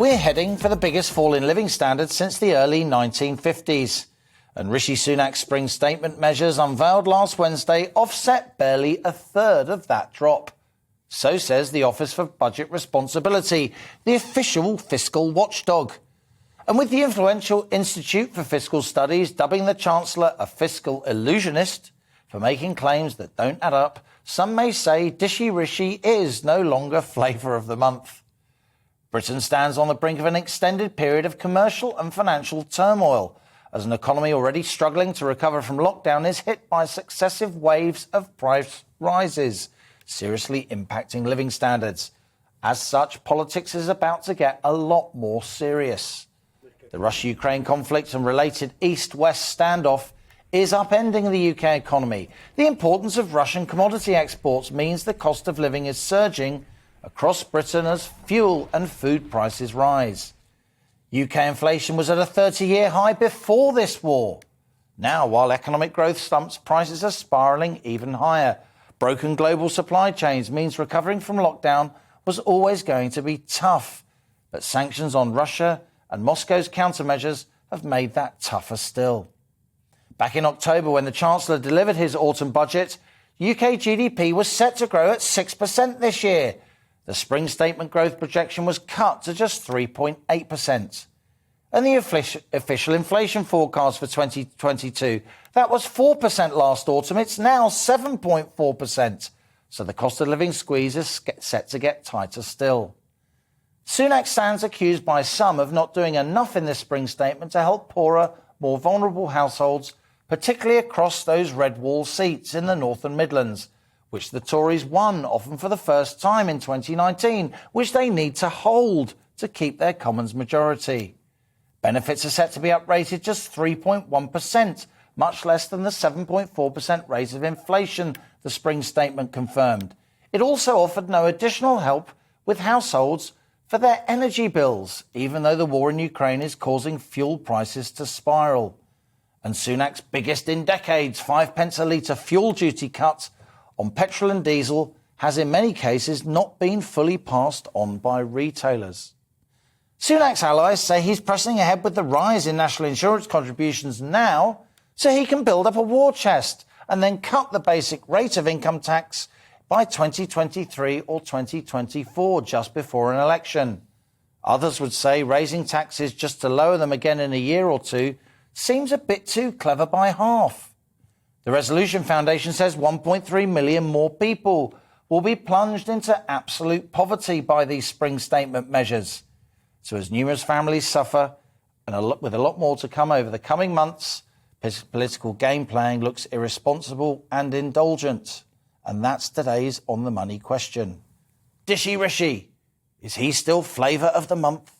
We're heading for the biggest fall in living standards since the early 1950s. And Rishi Sunak's spring statement measures unveiled last Wednesday offset barely a third of that drop. So says the Office for Budget Responsibility, the official fiscal watchdog. And with the influential Institute for Fiscal Studies dubbing the Chancellor a fiscal illusionist for making claims that don't add up, some may say Dishy Rishi is no longer flavour of the month. Britain stands on the brink of an extended period of commercial and financial turmoil, as an economy already struggling to recover from lockdown is hit by successive waves of price rises, seriously impacting living standards. As such, politics is about to get a lot more serious. The Russia-Ukraine conflict and related East-West standoff is upending the UK economy. The importance of Russian commodity exports means the cost of living is surging across Britain as fuel and food prices rise. UK inflation was at a 30-year high before this war. Now, while economic growth stumps, prices are spiralling even higher. Broken global supply chains means recovering from lockdown was always going to be tough. But sanctions on Russia and Moscow's countermeasures have made that tougher still. Back in October, when the Chancellor delivered his autumn budget, UK GDP was set to grow at 6% this year. The spring statement growth projection was cut to just 3.8%. And the official inflation forecast for 2022, that was 4% last autumn. It's now 7.4%. So the cost of living squeeze is set to get tighter still. Sunak stands accused by some of not doing enough in this spring statement to help poorer, more vulnerable households, particularly across those red wall seats in the North and Midlands, which the Tories won, often for the first time in 2019, which they need to hold to keep their Commons majority. Benefits are set to be uprated just 3.1%, much less than the 7.4% rate of inflation the spring statement confirmed. It also offered no additional help with households for their energy bills, even though the war in Ukraine is causing fuel prices to spiral. And Sunak's biggest in decades, 5 pence a litre fuel duty cut on petrol and diesel has in many cases not been fully passed on by retailers. Sunak's allies say he's pressing ahead with the rise in national insurance contributions now so he can build up a war chest and then cut the basic rate of income tax by 2023 or 2024, just before an election. Others would say raising taxes just to lower them again in a year or two seems a bit too clever by half. The Resolution Foundation says 1.3 million more people will be plunged into absolute poverty by these spring statement measures. So as numerous families suffer, and with a lot more to come over the coming months, political game playing looks irresponsible and indulgent. And that's today's On the Money question. Dishy Rishi, is he still flavour of the month?